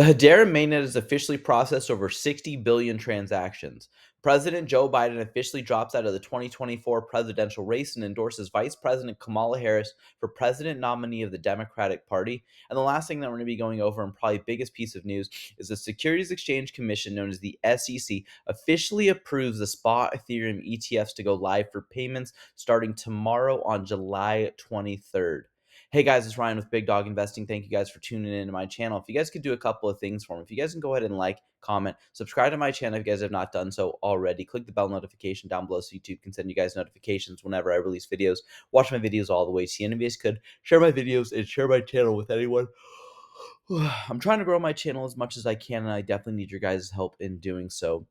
The Hedera mainnet has officially processed over 60 billion transactions. President Joe Biden officially drops out of the 2024 presidential race and endorses Vice President Kamala Harris for president nominee of the Democratic Party. And the last thing that we're going to be going over, and probably biggest piece of news, is the Securities Exchange Commission, known as the SEC, officially approves the spot Ethereum ETFs to go live for payments starting tomorrow on July 23rd. Hey guys, it's Ryan with Big Dog Investing. Thank you guys for tuning in to my channel. If you guys could do a couple of things for me, if you guys can go ahead and like, comment, subscribe to my channel if you guys have not done so already. Click the bell notification down below so YouTube can send you guys notifications whenever I release videos. Watch my videos all the way to the end. If you guys could share my videos and share my channel with anyone. I'm trying to grow my channel as much as I can, and I definitely need your guys' help in doing so.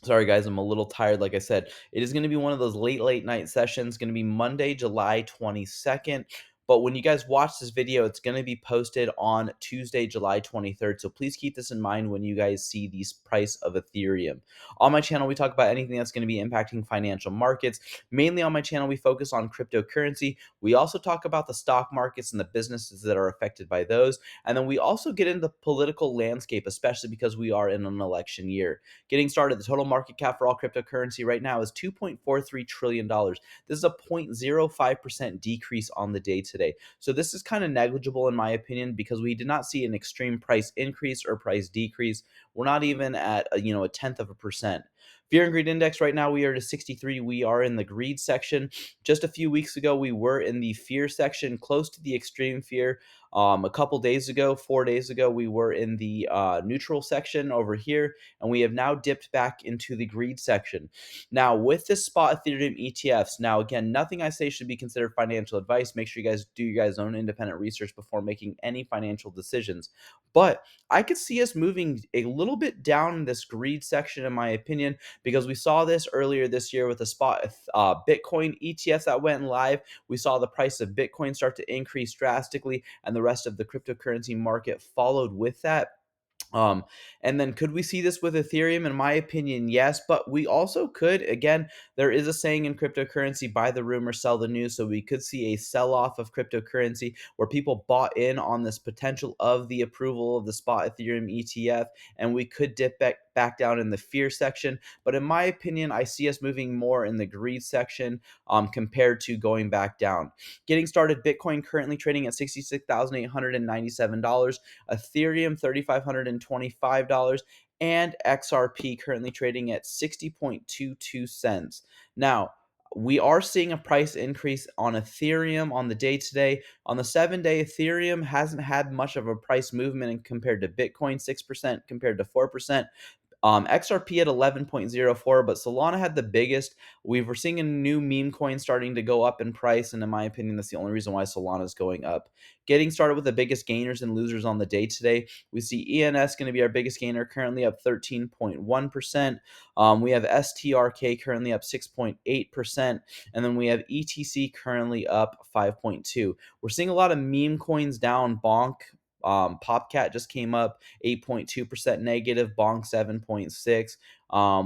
Sorry, guys, I'm a little tired. Like I said, it is going to be one of those late night sessions. Going to be Monday, July 22nd. But when you guys watch this video, it's going to be posted on Tuesday, July 23rd. So please keep this in mind when you guys see the price of Ethereum. On my channel, we talk about anything that's going to be impacting financial markets. Mainly on my channel, we focus on cryptocurrency. We also talk about the stock markets and the businesses that are affected by those. And then we also get into the political landscape, especially because we are in an election year. Getting started, the total market cap for all cryptocurrency right now is $2.43 trillion. This is a 0.05% decrease on the day today. So this is kind of negligible in my opinion because we did not see an extreme price increase or price decrease. We're not even at a tenth of a percent. Fear and greed index right now, we are to 63. We are in the greed section. Just a few weeks ago, we were in the fear section, close to the extreme fear. A couple days ago, 4 days ago, we were in the neutral section over here, and we have now dipped back into the greed section. Now, with this spot Ethereum ETFs, now again, nothing I say should be considered financial advice. Make sure you guys do your guys' own independent research before making any financial decisions. But I could see us moving a little bit down in this greed section, in my opinion, because we saw this earlier this year with the spot Bitcoin ETFs that went live. We saw the price of Bitcoin start to increase drastically, and the rest of the cryptocurrency market followed with that. Um, and then could we see this with Ethereum? In my opinion, yes, but we also could. Again, there is a saying in cryptocurrency, buy the rumor, sell the news. So we could see a sell off of cryptocurrency where people bought in on this potential of the approval of the spot Ethereum ETF, and we could dip back down in the fear section. But in my opinion, I see us moving more in the greed section compared to going back down. Getting started, Bitcoin currently trading at $66,897. Ethereum $3,525, and XRP currently trading at 60.22 cents. Now, we are seeing a price increase on Ethereum on the day today. On the 7 day, Ethereum hasn't had much of a price movement compared to Bitcoin, 6% compared to 4%. XRP at 11.04, but Solana had the biggest. We were seeing a new meme coin starting to go up in price, and in my opinion, that's the only reason why Solana is going up. Getting started with the biggest gainers and losers on the day today, we see ENS going to be our biggest gainer, currently up 13.1%. We have STRK currently up 6.8%, and then we have ETC currently up 5.2. We're seeing a lot of meme coins down. Bonk, Popcat just came up 8.2% negative, Bonk 7.6.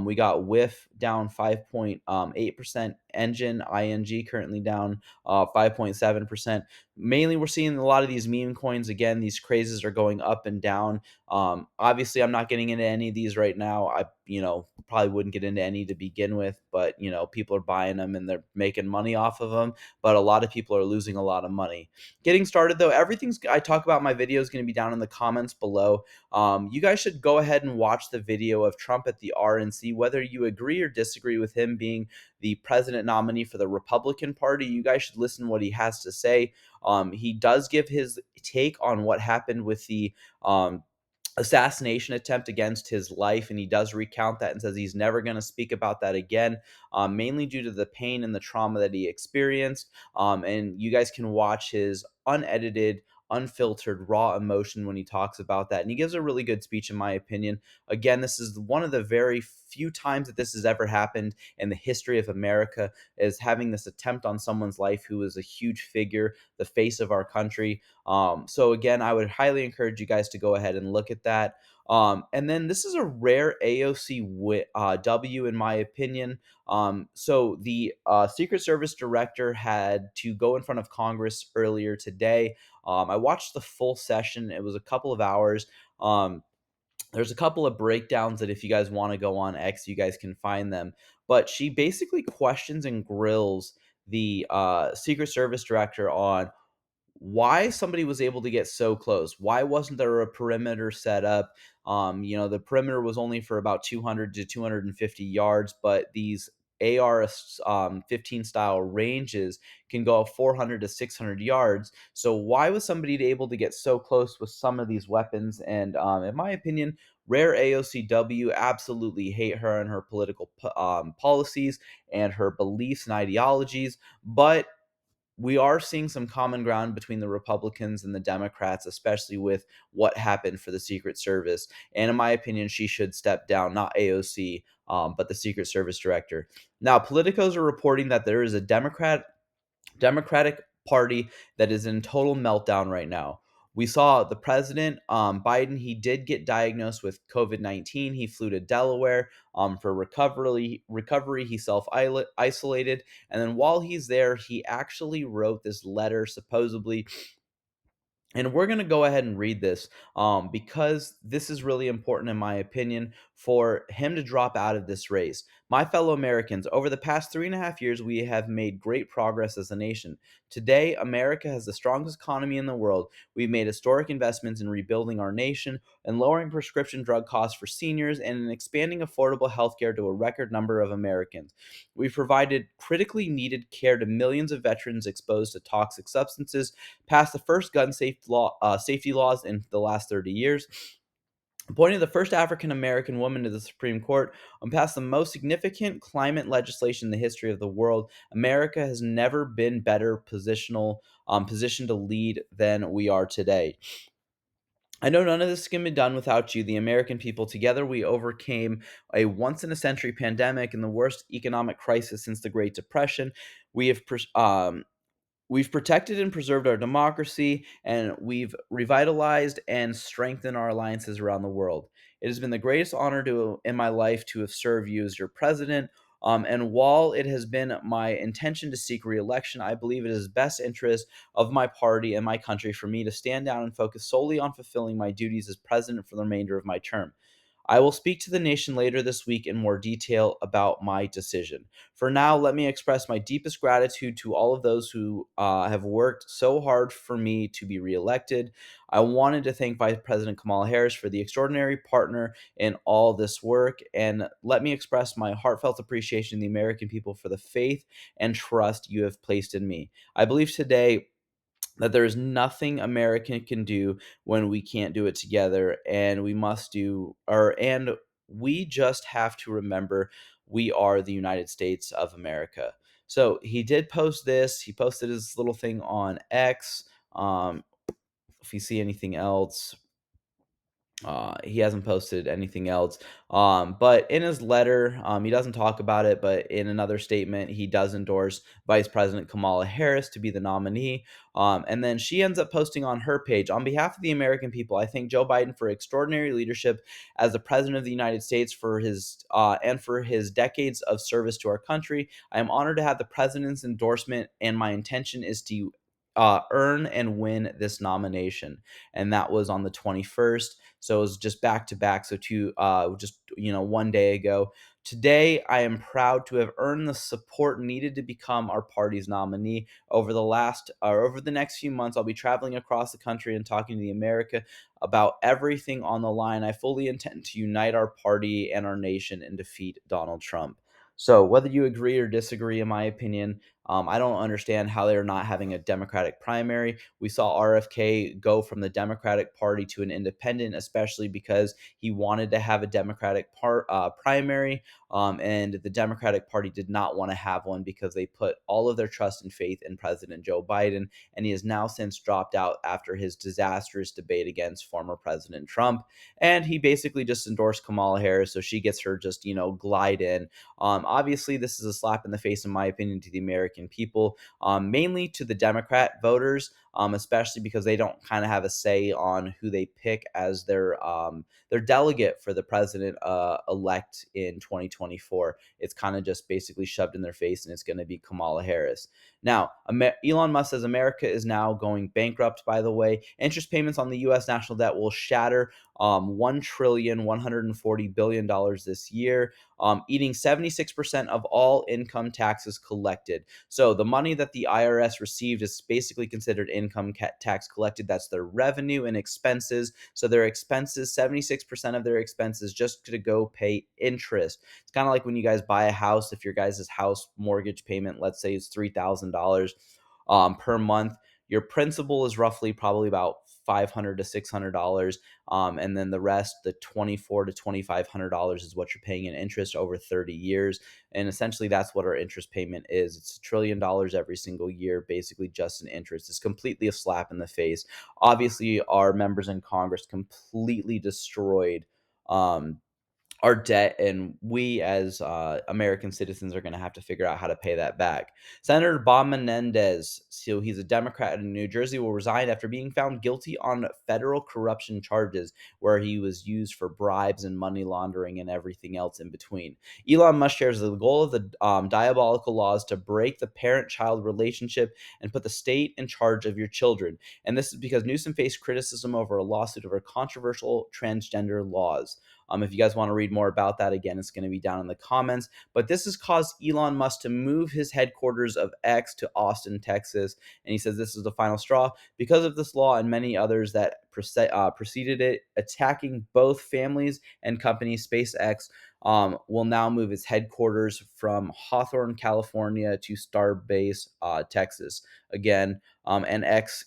We got Whiff down 5.8%. Engine ING currently down 5.7%. Mainly, we're seeing a lot of these meme coins again. These crazes are going up and down. Obviously, I'm not getting into any of these right now. I probably wouldn't get into any to begin with, but people are buying them and they're making money off of them. But a lot of people are losing a lot of money. Getting started though, everything's I talk about in my video is going to be down in the comments below. You guys should go ahead and watch the video of Trump at the RNC, whether you agree or disagree with him being the president nominee for the Republican Party. You guys should listen to what he has to say. He does give his take on what happened with the assassination attempt against his life, and he does recount that and says he's never going to speak about that again, mainly due to the pain and the trauma that he experienced. And you guys can watch his unedited, unfiltered, raw emotion when he talks about that, and he gives a really good speech in my opinion. Again, this is one of the very few times that this has ever happened in the history of America, is having this attempt on someone's life who is a huge figure, the face of our country. So again, I would highly encourage you guys to go ahead and look at that. And then this is a rare AOC W in my opinion. So the Secret Service director had to go in front of Congress earlier today. I watched the full session. It was a couple of hours. There's a couple of breakdowns that if you guys want to go on X, you guys can find them. But she basically questions and grills the Secret Service director on why somebody was able to get so close. Why wasn't there a perimeter set up? The perimeter was only for about 200 to 250 yards, but these AR 15 style ranges can go 400 to 600 yards. So why was somebody able to get so close with some of these weapons? And in my opinion, Rare AOCW absolutely hate her and her political policies and her beliefs and ideologies, but we are seeing some common ground between the Republicans and the Democrats, especially with what happened for the Secret Service. And in my opinion, she should step down, not AOC, but the Secret Service director. Now, politicos are reporting that there is a Democratic Party that is in total meltdown right now. We saw the president, Biden, he did get diagnosed with COVID-19. He flew to Delaware for recovery. He self isolated. And then while he's there, he actually wrote this letter, supposedly, and we're going to go ahead and read this because this is really important, in my opinion, for him to drop out of this race. My fellow Americans, over the past 3.5 years, we have made great progress as a nation. Today, America has the strongest economy in the world. We've made historic investments in rebuilding our nation and lowering prescription drug costs for seniors and in expanding affordable health care to a record number of Americans. We've provided critically needed care to millions of veterans exposed to toxic substances, passed the first safety laws in the last 30 years, appointed the first African American woman to the Supreme Court, and passed the most significant climate legislation in the history of the world. America has never been better positioned to lead than we are today. I know none of this can be done without you, the American people. Together, we overcame a once in a century pandemic and the worst economic crisis since the Great Depression. We have We've protected and preserved our democracy, and we've revitalized and strengthened our alliances around the world. It has been the greatest honor in my life to have served you as your president. And while it has been my intention to seek re-election, I believe it is best interest of my party and my country for me to stand down and focus solely on fulfilling my duties as president for the remainder of my term. I will speak to the nation later this week in more detail about my decision. For now, let me express my deepest gratitude to all of those who have worked so hard for me to be reelected. I wanted to thank Vice President Kamala Harris for the extraordinary partner in all this work, and let me express my heartfelt appreciation to the American people for the faith and trust you have placed in me. I believe today that there is nothing American can do when we can't do it together, and we just have to remember we are the United States of America. So he did post this. He posted his little thing on X. If you see anything else, he hasn't posted anything else. But in his letter, he doesn't talk about it, but in another statement, he does endorse Vice President Kamala Harris to be the nominee. And then she ends up posting on her page, on behalf of the American people, I thank Joe Biden for extraordinary leadership as the President of the United States for his decades of service to our country. I am honored to have the President's endorsement, and my intention is to earn and win this nomination. And that was on the 21st. So it was just back to back. So just one day ago. Today, I am proud to have earned the support needed to become our party's nominee. Over the next few months, I'll be traveling across the country and talking to the America about everything on the line. I fully intend to unite our party and our nation and defeat Donald Trump. So, whether you agree or disagree, in my opinion, I don't understand how they're not having a Democratic primary. We saw RFK go from the Democratic Party to an independent, especially because he wanted to have a Democratic primary, and the Democratic Party did not want to have one because they put all of their trust and faith in President Joe Biden, and he has now since dropped out after his disastrous debate against former President Trump, and he basically just endorsed Kamala Harris, so she gets her just glide in. Obviously, this is a slap in the face, in my opinion, to the American people, mainly to the Democrat voters, especially because they don't kind of have a say on who they pick as their delegate for the president elect in 2024. It's kind of just basically shoved in their face, and it's going to be Kamala Harris. Now, Elon Musk says America is now going bankrupt, by the way. Interest payments on the U.S. national debt will shatter $1,140,000,000,000 this year, eating 76% of all income taxes collected. So the money that the IRS received is basically considered income tax collected. That's their revenue and expenses. So their expenses, 76% of their expenses just to go pay interest. It's kind of like when you guys buy a house. If your guys' house mortgage payment, let's say, is $3,000 per month, your principal is roughly probably about $500 to $600, and then the rest, the $2,400 to $2,500, is what you're paying in interest over 30 years. And essentially, that's what our interest payment is. It's $1 trillion every single year, basically just in interest. It's completely a slap in the face. Obviously, our members in Congress completely destroyed um, our debt, and we as American citizens are going to have to figure out how to pay that back. Senator Bob Menendez, so he's a Democrat in New Jersey, will resign after being found guilty on federal corruption charges, where he was used for bribes and money laundering and everything else in between. Elon Musk shares the goal of the diabolical laws to break the parent-child relationship and put the state in charge of your children. And this is because Newsom faced criticism over a lawsuit over controversial transgender laws. If you guys want to read more about that, again, it's going to be down in the comments. But this has caused Elon Musk to move his headquarters of X to Austin, Texas. And he says this is the final straw because of this law and many others that preceded it, attacking both families and companies. SpaceX will now move its headquarters from Hawthorne, California to Starbase, Texas. Again, and X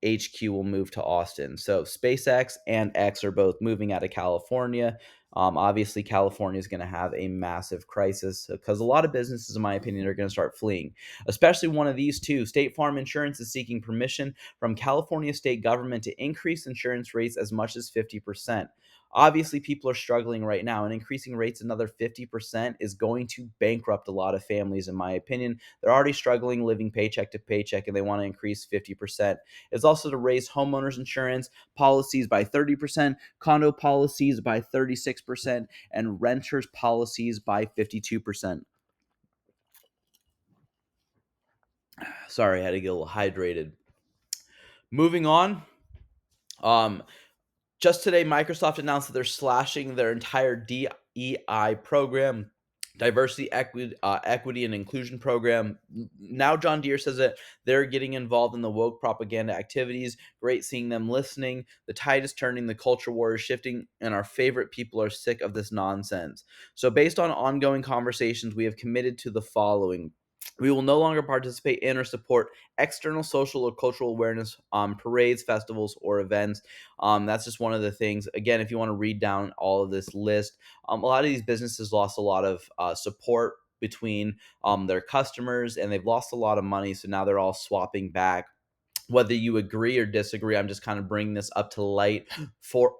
HQ will move to Austin. So SpaceX and X are both moving out of California. Obviously, California is going to have a massive crisis because a lot of businesses, in my opinion, are going to start fleeing, especially one of these two. State Farm Insurance is seeking permission from California state government to increase insurance rates as much as 50%. Obviously, people are struggling right now, and increasing rates another 50% is going to bankrupt a lot of families, in my opinion. They're already struggling living paycheck to paycheck, and they want to increase 50%. It's also to raise homeowners insurance policies by 30%, condo policies by 36%, and renters policies by 52%. Sorry, I had to get a little hydrated. Moving on. Um, Just today, Microsoft announced that they're slashing their entire DEI program, diversity, equity, and inclusion program. Now, John Deere says that they're getting involved in the woke propaganda activities. Great seeing them listening. The tide is turning, the culture war is shifting, and our favorite people are sick of this nonsense. So, based on ongoing conversations, we have committed to the following. We will no longer participate in or support external social or cultural awareness parades, festivals, or events. That's just one of the things. Again, if you want to read down all of this list, a lot of these businesses lost a lot of support between their customers, and they've lost a lot of money. So now they're all swapping back. Whether you agree or disagree, I'm just kind of bringing this up to light for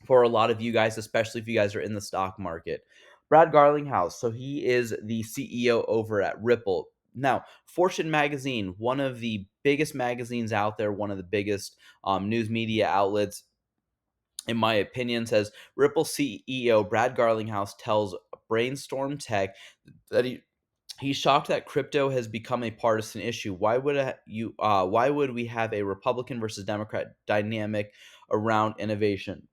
for a lot of you guys, especially if you guys are in the stock market. Brad Garlinghouse, so he is the CEO over at Ripple. Now, Fortune magazine, one of the biggest magazines out there, one of the biggest news media outlets, in my opinion, says Ripple CEO Brad Garlinghouse tells Brainstorm Tech that he's shocked that crypto has become a partisan issue. Why would we have a Republican versus Democrat dynamic around innovation?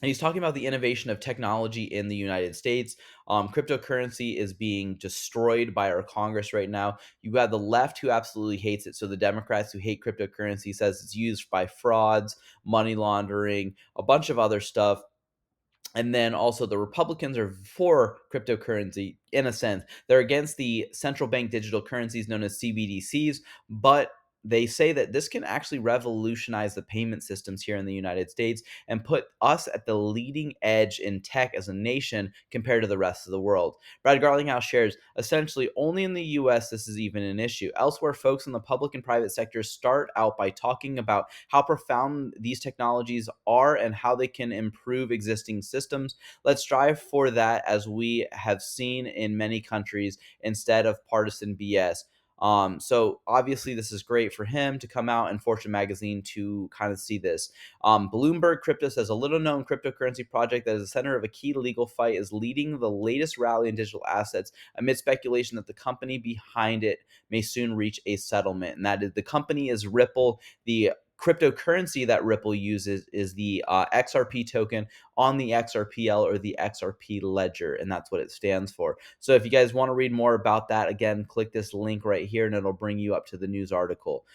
And he's talking about the innovation of technology in the United States. Cryptocurrency is being destroyed by our Congress right now. You have the left who absolutely hates it. So the Democrats who hate cryptocurrency says it's used by frauds, money laundering, a bunch of other stuff. And then also the Republicans are for cryptocurrency in a sense. They're against the central bank digital currencies known as CBDCs, but they say that this can actually revolutionize the payment systems here in the United States and put us at the leading edge in tech as a nation compared to the rest of the world. Brad Garlinghouse shares essentially only in the US this is even an issue. Elsewhere, folks in the public and private sectors start out by talking about how profound these technologies are and how they can improve existing systems. Let's strive for that as we have seen in many countries instead of partisan BS. So obviously this is great for him to come out and Fortune magazine to kind of see this. Bloomberg Crypto says a little known cryptocurrency project that is the center of a key legal fight is leading the latest rally in digital assets amid speculation that the company behind it may soon reach a settlement. And that is, the company is Ripple. The cryptocurrency that Ripple uses is the XRP token on the XRPL, or the XRP ledger, and that's what it stands for. So if you guys want to read more about that, again, click this link right here and it'll bring you up to the news article.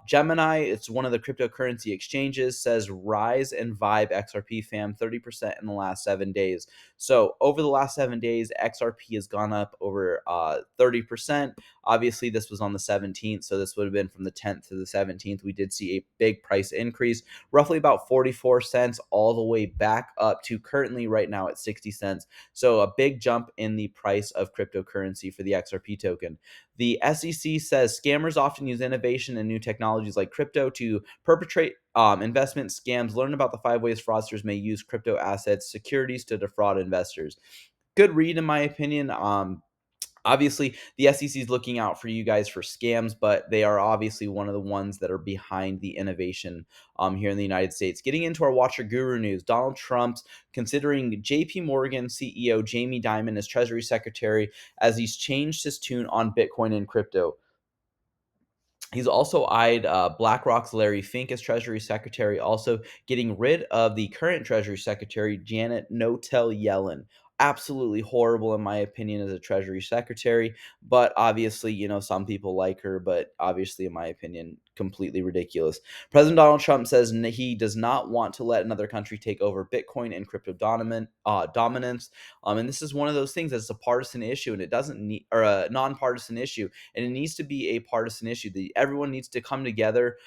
Gemini, it's one of the cryptocurrency exchanges, says Rise and Vibe XRP fam 30% in the last 7 days. So over the last 7 days, XRP has gone up over 30%. Obviously, this was on the 17th, so this would have been from the 10th to the 17th. We did see a big price increase, roughly about 44 cents, all the way back up to currently right now at 60 cents. So a big jump in the price of cryptocurrency for the XRP token. The SEC says scammers often use innovation and new technologies like crypto to perpetrate investment scams. Learn about the 5 ways fraudsters may use crypto assets, securities to defraud investors. Good read, in my opinion. Obviously, the SEC is looking out for you guys for scams, but they are obviously one of the ones that are behind the innovation here in the United States. Getting into our Watcher Guru news, Donald Trump's considering JP Morgan CEO Jamie Dimon as Treasury Secretary as he's changed his tune on Bitcoin and crypto. He's also eyed BlackRock's Larry Fink as Treasury Secretary, also getting rid of the current Treasury Secretary, Janet Notel Yellen. Absolutely horrible, in my opinion, as a Treasury Secretary. But obviously, some people like her, but obviously, in my opinion, completely ridiculous. President Donald Trump says he does not want to let another country take over Bitcoin and crypto dominance. And this is one of those things that's a partisan issue, and it doesn't need, or a nonpartisan issue, and it needs to be a partisan issue. Everyone needs to come together.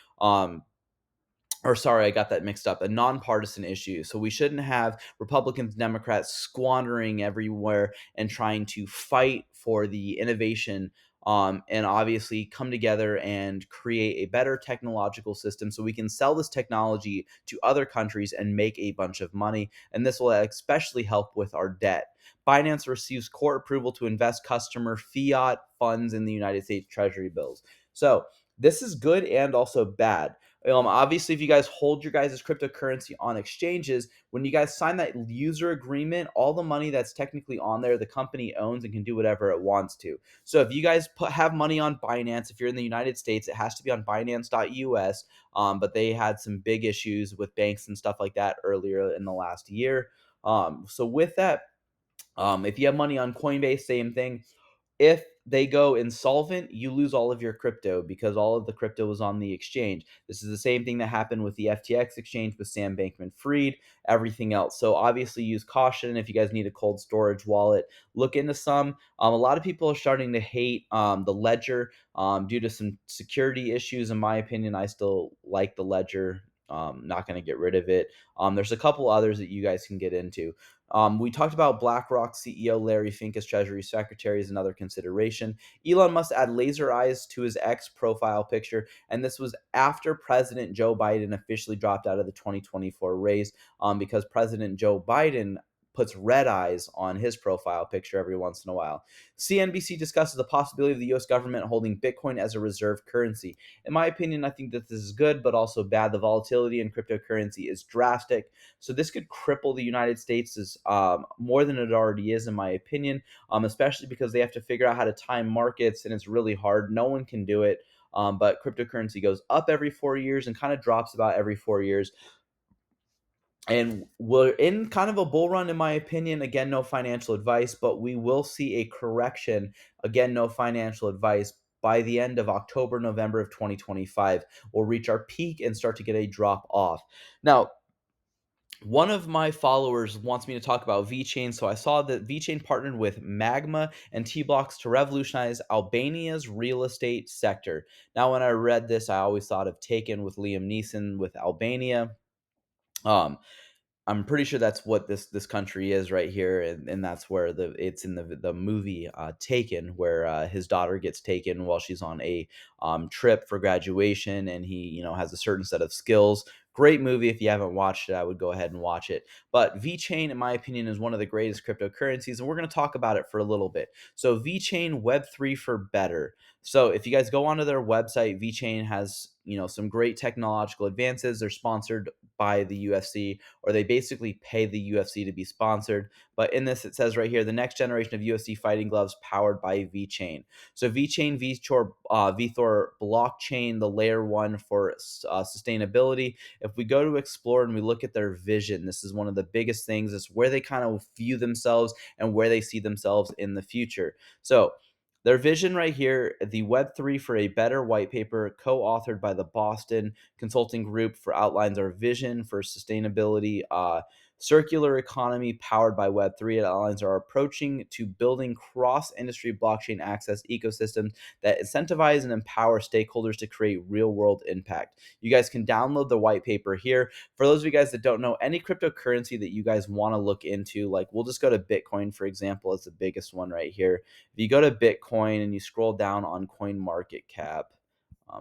Or sorry, I got that mixed up. A nonpartisan issue. So we shouldn't have Republicans, Democrats squandering everywhere and trying to fight for the innovation. And obviously come together and create a better technological system so we can sell this technology to other countries and make a bunch of money. And this will especially help with our debt. Binance receives court approval to invest customer fiat funds in the United States Treasury bills. So this is good and also bad. Obviously, if you guys hold your guys' cryptocurrency on exchanges, when you guys sign that user agreement, all the money that's technically on there, the company owns and can do whatever it wants to. So if you guys have money on Binance, if you're in the United States, it has to be on Binance.us. But they had some big issues with banks and stuff like that earlier in the last year. So with that, if you have money on Coinbase, same thing. If they go insolvent, you lose all of your crypto because all of the crypto is on the exchange. This is the same thing that happened with the FTX exchange with Sam Bankman-Fried, everything else. So obviously use caution. If you guys need a cold storage wallet, look into some. A lot of people are starting to hate the Ledger due to some security issues. In my opinion, I still like the Ledger. Not going to get rid of it. There's a couple others that you guys can get into. We talked about BlackRock CEO Larry Fink as Treasury Secretary as another consideration. Elon Musk add laser eyes to his X profile picture, and this was after President Joe Biden officially dropped out of the 2024 race because President Joe Biden puts red eyes on his profile picture every once in a while. CNBC discusses the possibility of the U.S. government holding Bitcoin as a reserve currency. In my opinion, I think that this is good, but also bad. The volatility in cryptocurrency is drastic. So this could cripple the United States as more than it already is, in my opinion, especially because they have to figure out how to time markets, and it's really hard. No one can do it. But cryptocurrency goes up every 4 years and kind of drops about every 4 years. And we're in kind of a bull run, in my opinion. Again, no financial advice, but we will see a correction. Again, no financial advice. By the end of October, November of 2025, we'll reach our peak and start to get a drop off. Now, one of my followers wants me to talk about vechain. So I saw that vechain partnered with Magma and T-Blocks to revolutionize Albania's real estate sector. Now, when I read this, I always thought of Taken with Liam Neeson with Albania. Um, I'm pretty sure that's what this country is right here, and that's where it's in the movie Taken, where his daughter gets taken while she's on a trip for graduation, and he has a certain set of skills. Great movie. If you haven't watched it, I would go ahead and watch it. But VeChain, in my opinion, is one of the greatest cryptocurrencies, and we're going to talk about it for a little bit. So VeChain Web3 for better. So if you guys go onto their website, VeChain has some great technological advances. They're sponsored by the UFC, or they basically pay the UFC to be sponsored. But in this, it says right here, the next generation of UFC fighting gloves powered by VeChain. So VeChain, VeThor blockchain, the layer one for sustainability. If we go to explore and we look at their vision, this is one of the biggest things. It's where they kind of view themselves and where they see themselves in the future. So their vision right here, the Web3 for a better white paper, co-authored by the Boston Consulting Group, for outlines our vision for sustainability, circular economy powered by Web3. It outlines our approaching to building cross-industry blockchain access ecosystems that incentivize and empower stakeholders to create real-world impact. You guys can download the white paper here. For those of you guys that don't know, any cryptocurrency that you guys want to look into, like we'll just go to Bitcoin, for example, as the biggest one right here. If you go to Bitcoin and you scroll down on Coin Market Cap,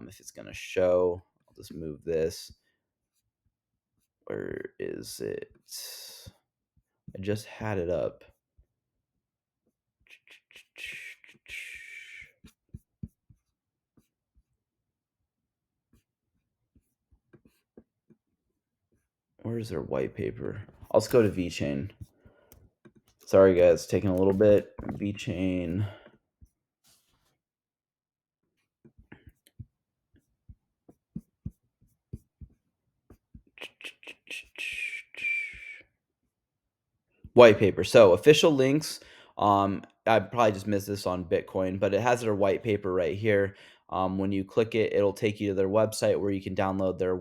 if it's going to show, I'll just move this. Where is it? I just had it up. Where's their white paper? I'll just go to VeChain. Sorry, guys, taking a little bit. VeChain. White paper. So official links. I probably just missed this on Bitcoin, but it has their white paper right here. When you click it, it'll take you to their website where you can download their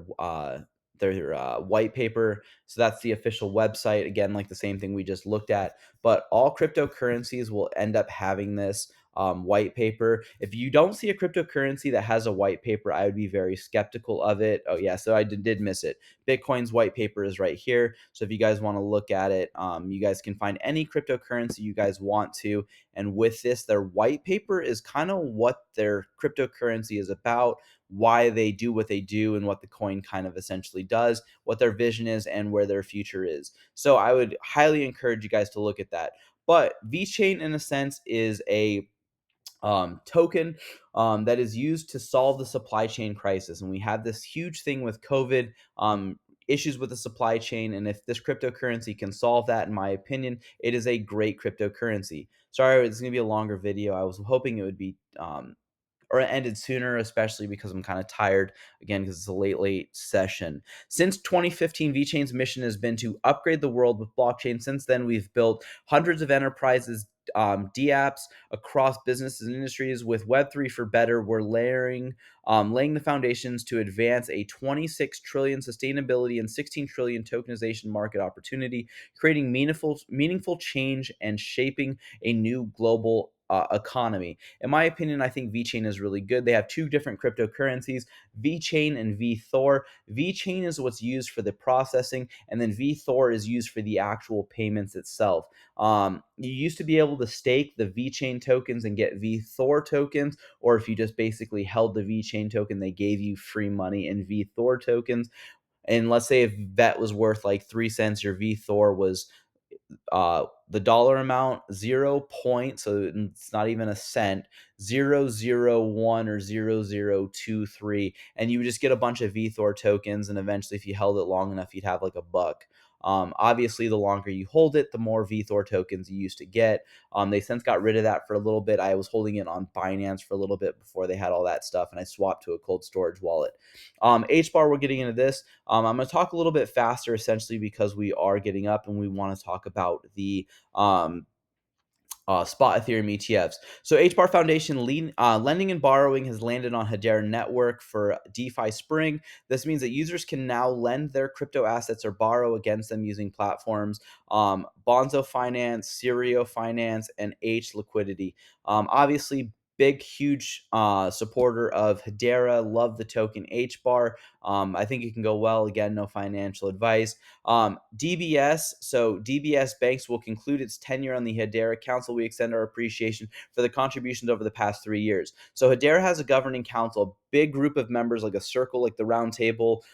white paper. So that's the official website. Again, like the same thing we just looked at. But all cryptocurrencies will end up having this white paper. If you don't see a cryptocurrency that has a white paper, I would be very skeptical of it. Oh yeah, so I did miss it. Bitcoin's white paper is right here. So if you guys want to look at it, you guys can find any cryptocurrency you guys want to. And with this, their white paper is kind of what their cryptocurrency is about, why they do what they do, and what the coin kind of essentially does, what their vision is, and where their future is. So I would highly encourage you guys to look at that. But VeChain, in a sense, is a token that is used to solve the supply chain crisis. And we have this huge thing with COVID, issues with the supply chain. And if this cryptocurrency can solve that, in my opinion, it is a great cryptocurrency. Sorry, it's going to be a longer video. I was hoping it would be or it ended sooner, especially because I'm kind of tired again because it's a late session. Since 2015, VeChain's mission has been to upgrade the world with blockchain. Since then, we've built hundreds of enterprises, DApps across businesses and industries. With Web3 for better, we're laying the foundations to advance a 26 trillion sustainability and 16 trillion tokenization market opportunity, creating meaningful change and shaping a new global economy. In my opinion, I think VeChain is really good. They have two different cryptocurrencies, VeChain and VeThor. VeChain is what's used for the processing, and then VeThor is used for the actual payments itself. You used to be able to stake the VeChain tokens and get VeThor tokens, or if you just basically held the VeChain token, they gave you free money in VeThor tokens. And let's say if VET was worth like 3 cents, your VeThor was the dollar amount 0 point, so it's not even a cent, 0.001 or 0.023, and you would just get a bunch of VeThor tokens, and eventually if you held it long enough you'd have like a buck. Obviously the longer you hold it, the more VeThor tokens you used to get. They since got rid of that for a little bit. I was holding it on Binance for a little bit before they had all that stuff, and I swapped to a cold storage wallet. HBAR, we're getting into this. I'm going to talk a little bit faster, essentially because we are getting up and we want to talk about the spot Ethereum ETFs. So HBAR Foundation lending and borrowing has landed on Hedera Network for DeFi Spring. This means that users can now lend their crypto assets or borrow against them using platforms Bonzo Finance, Serio Finance, and H Liquidity. Obviously, big, huge supporter of Hedera. Love the token HBAR. I think it can go well. Again, no financial advice. DBS, so DBS Banks will conclude its tenure on the Hedera Council. We extend our appreciation for the contributions over the past 3 years. So Hedera has a governing council, a big group of members, like a circle, like the round table,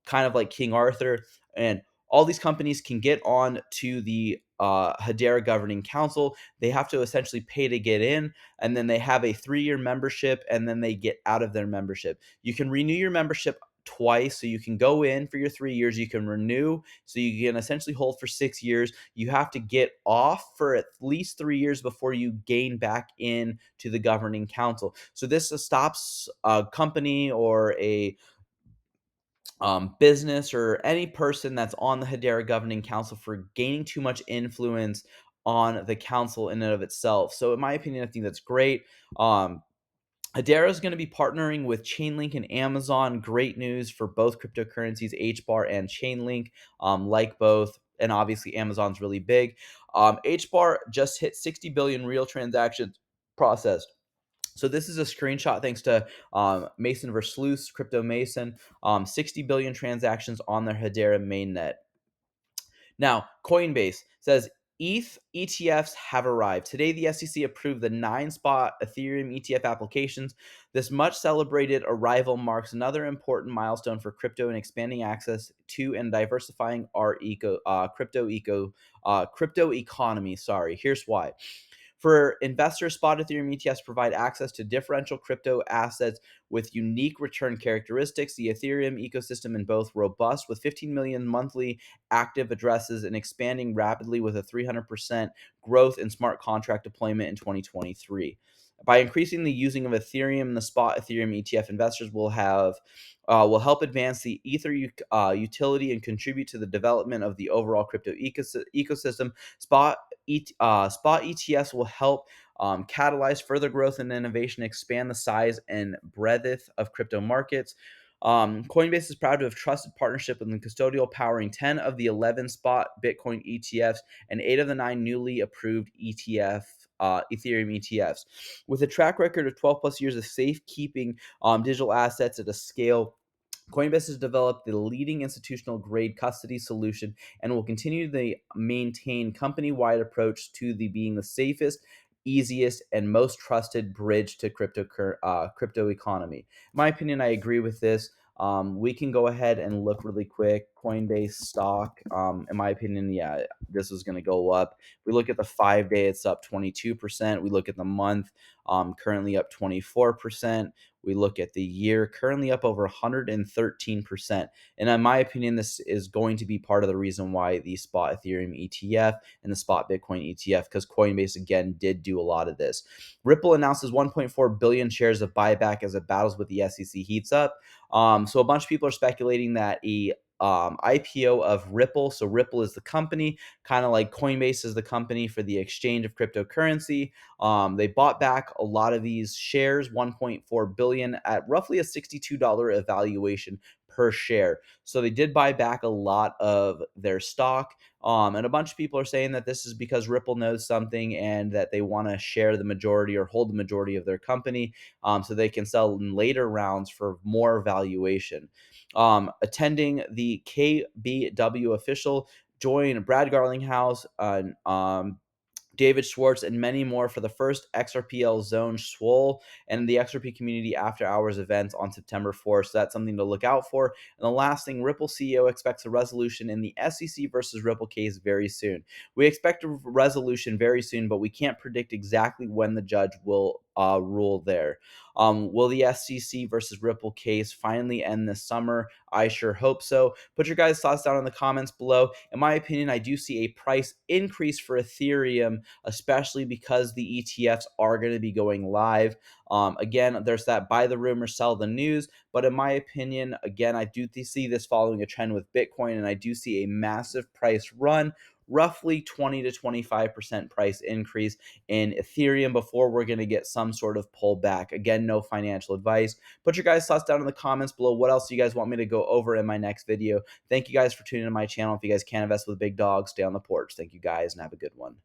kind of like King Arthur. And all these companies can get on to the Hedera Governing Council. They have to essentially pay to get in, and then they have a 3-year membership, and then they get out of their membership. You can renew your membership twice. So you can go in for your 3 years, you can renew, so you can essentially hold for 6 years. You have to get off for at least 3 years before you gain back in to the governing council. So this stops a company or a business or any person that's on the Hedera Governing Council for gaining too much influence on the council in and of itself. So, in my opinion, I think that's great. Hedera is going to be partnering with Chainlink and Amazon. Great news for both cryptocurrencies, HBAR and Chainlink, like both. And obviously, Amazon's really big. HBAR just hit 60 billion real transactions processed. So this is a screenshot thanks to Mason versus Sleuth, Crypto Mason. 60 billion transactions on their Hedera mainnet. Now, Coinbase says ETH ETFs have arrived. Today, the SEC approved the 9 spot Ethereum ETF applications. This much celebrated arrival marks another important milestone for crypto and expanding access to and diversifying our crypto economy. Sorry, here's why. For investors, spot Ethereum ETFs provide access to differential crypto assets with unique return characteristics. The Ethereum ecosystem is both robust with 15 million monthly active addresses and expanding rapidly with a 300% growth in smart contract deployment in 2023. By increasing the using of Ethereum, the spot Ethereum ETF investors will help advance the Ether utility and contribute to the development of the overall crypto ecosystem. Spot ETFs will help catalyze further growth and innovation, expand the size and breadth of crypto markets. Coinbase is proud to have trusted partnership with the custodial powering 10 of the 11 spot Bitcoin ETFs and 8 of the 9 newly approved Ethereum ETFs. With a track record of 12 plus years of safekeeping digital assets at a scale, Coinbase has developed the leading institutional grade custody solution and will continue to maintain company-wide approach to being the safest, easiest, and most trusted bridge to crypto economy. In my opinion, I agree with this. We can go ahead and look really quick. Coinbase stock, in my opinion, yeah, this is going to go up. We look at the 5-day, it's up 22%. We look at the month, currently up 24%. We look at the year, currently up over 113%. And in my opinion, this is going to be part of the reason why the spot Ethereum ETF and the spot Bitcoin ETF, because Coinbase again did do a lot of this. Ripple announces 1.4 billion shares of buyback as it battles with the SEC heats up. So a bunch of people are speculating that a IPO of Ripple. So Ripple is the company, kind of like Coinbase is the company for the exchange of cryptocurrency. They bought back a lot of these shares, 1.4 billion at roughly a $62 evaluation per share. So they did buy back a lot of their stock. And a bunch of people are saying that this is because Ripple knows something and that they want to share the majority or hold the majority of their company, so they can sell in later rounds for more valuation. Attending the KBW official, join Brad Garlinghouse, David Schwartz, and many more for the first XRPL Zone Swole and the XRP Community After Hours events on September 4th. So that's something to look out for. And the last thing, Ripple CEO expects a resolution in the SEC versus Ripple case very soon. We expect a resolution very soon, but we can't predict exactly when the judge will rule there. Will the SEC versus Ripple case finally end this summer? I sure hope so. Put your guys' thoughts down in the comments below. In my opinion, I do see a price increase for Ethereum, especially because the ETFs are going to be going live. Again, there's that buy the rumor, sell the news. But in my opinion, again, I do see this following a trend with Bitcoin, and I do see a massive price run, roughly 20 to 25% price increase in Ethereum before we're going to get some sort of pullback. Again, no financial advice. Put your guys' thoughts down in the comments below. What else do you guys want me to go over in my next video? Thank you guys for tuning in to my channel. If you guys can invest with big dogs, stay on the porch. Thank you guys and have a good one.